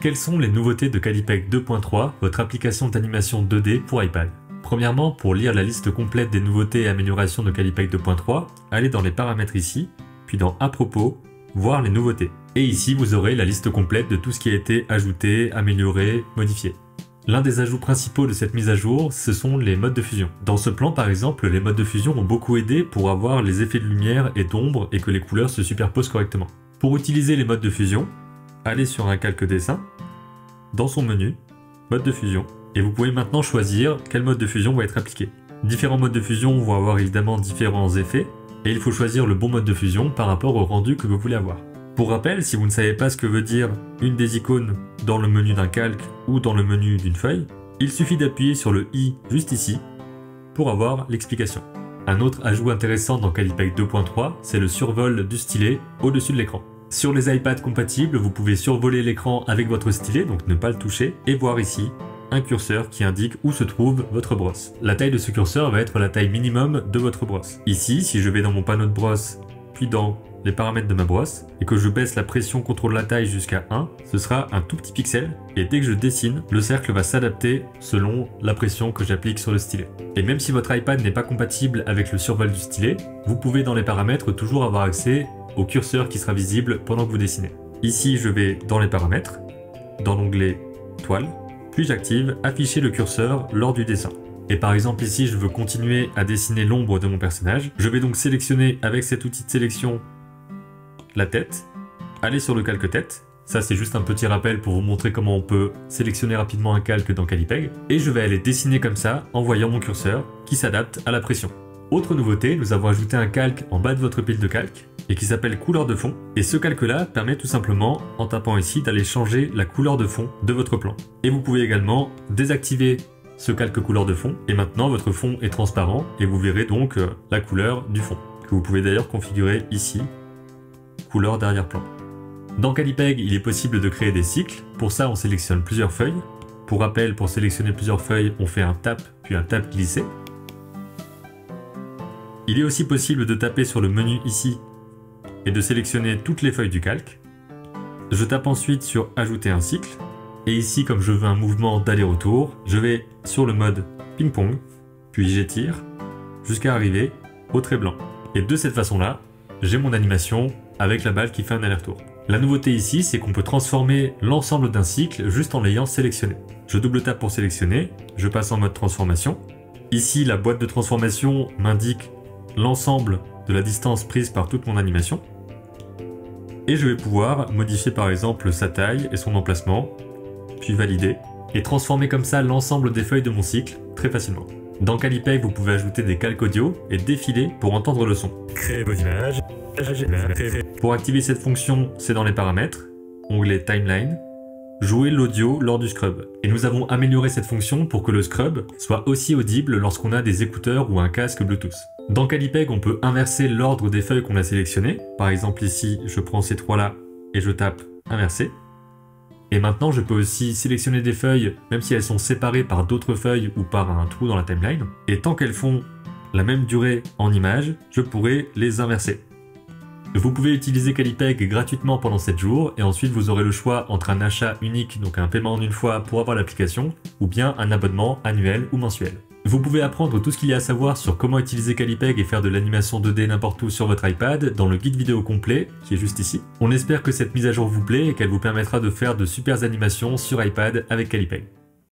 Quelles sont les nouveautés de Calipeg 2.3, votre application d'animation 2D pour iPad? Premièrement, pour lire la liste complète des nouveautés et améliorations de Calipeg 2.3, allez dans les paramètres ici, puis dans à propos, voir les nouveautés. Et ici, vous aurez la liste complète de tout ce qui a été ajouté, amélioré, modifié. L'un des ajouts principaux de cette mise à jour, ce sont les modes de fusion. Dans ce plan par exemple, les modes de fusion ont beaucoup aidé pour avoir les effets de lumière et d'ombre et que les couleurs se superposent correctement. Pour utiliser les modes de fusion, allez sur un calque dessin, dans son menu, mode de fusion, et vous pouvez maintenant choisir quel mode de fusion va être appliqué. Différents modes de fusion vont avoir évidemment différents effets, et il faut choisir le bon mode de fusion par rapport au rendu que vous voulez avoir. Pour rappel, si vous ne savez pas ce que veut dire une des icônes dans le menu d'un calque ou dans le menu d'une feuille, il suffit d'appuyer sur le i juste ici pour avoir l'explication. Un autre ajout intéressant dans Calipeg 2.3, c'est le survol du stylet au-dessus de l'écran. Sur les iPads compatibles, vous pouvez survoler l'écran avec votre stylet, donc ne pas le toucher, et voir ici un curseur qui indique où se trouve votre brosse. La taille de ce curseur va être la taille minimum de votre brosse. Ici, si je vais dans mon panneau de brosse, puis dans les paramètres de ma brosse, et que je baisse la pression contrôle la taille jusqu'à 1, ce sera un tout petit pixel, et dès que je dessine, le cercle va s'adapter selon la pression que j'applique sur le stylet. Et même si votre iPad n'est pas compatible avec le survol du stylet, vous pouvez dans les paramètres toujours avoir accès au curseur qui sera visible pendant que vous dessinez. Ici, je vais dans les paramètres, dans l'onglet toile, puis j'active afficher le curseur lors du dessin. Et par exemple ici, je veux continuer à dessiner l'ombre de mon personnage. Je vais donc sélectionner avec cet outil de sélection la tête, aller sur le calque tête. Ça, c'est juste un petit rappel pour vous montrer comment on peut sélectionner rapidement un calque dans Calipeg. Et je vais aller dessiner comme ça en voyant mon curseur qui s'adapte à la pression. Autre nouveauté, nous avons ajouté un calque en bas de votre pile de calques et qui s'appelle couleur de fond. Et ce calque-là permet tout simplement, en tapant ici, d'aller changer la couleur de fond de votre plan. Et vous pouvez également désactiver ce calque couleur de fond. Et maintenant, votre fond est transparent et vous verrez donc la couleur du fond, que vous pouvez d'ailleurs configurer ici, couleur d'arrière-plan. Dans Calipeg, il est possible de créer des cycles. Pour ça, on sélectionne plusieurs feuilles. Pour rappel, pour sélectionner plusieurs feuilles, on fait un tap, puis un tap glissé. Il est aussi possible de taper sur le menu ici et de sélectionner toutes les feuilles du calque. Je tape ensuite sur ajouter un cycle. Et ici, comme je veux un mouvement d'aller-retour, je vais sur le mode ping-pong, puis j'étire jusqu'à arriver au trait blanc. Et de cette façon-là, j'ai mon animation avec la balle qui fait un aller-retour. La nouveauté ici, c'est qu'on peut transformer l'ensemble d'un cycle juste en l'ayant sélectionné. Je double tape pour sélectionner, je passe en mode transformation. Ici, la boîte de transformation m'indique l'ensemble de la distance prise par toute mon animation. Et je vais pouvoir modifier par exemple sa taille et son emplacement, puis valider, et transformer comme ça l'ensemble des feuilles de mon cycle très facilement. Dans Calipeg, vous pouvez ajouter des calques audio et défiler pour entendre le son. Créer vos images. Pour activer cette fonction, c'est dans les paramètres, onglet Timeline, jouer l'audio lors du scrub. Et nous avons amélioré cette fonction pour que le scrub soit aussi audible lorsqu'on a des écouteurs ou un casque Bluetooth. Dans Calipeg, on peut inverser l'ordre des feuilles qu'on a sélectionnées. Par exemple ici, je prends ces trois-là et je tape inverser. Et maintenant, je peux aussi sélectionner des feuilles, même si elles sont séparées par d'autres feuilles ou par un trou dans la timeline. Et tant qu'elles font la même durée en image, je pourrai les inverser. Vous pouvez utiliser Calipeg gratuitement pendant 7 jours et ensuite vous aurez le choix entre un achat unique, donc un paiement en une fois pour avoir l'application, ou bien un abonnement annuel ou mensuel. Vous pouvez apprendre tout ce qu'il y a à savoir sur comment utiliser Calipeg et faire de l'animation 2D n'importe où sur votre iPad dans le guide vidéo complet qui est juste ici. On espère que cette mise à jour vous plaît et qu'elle vous permettra de faire de super animations sur iPad avec Calipeg.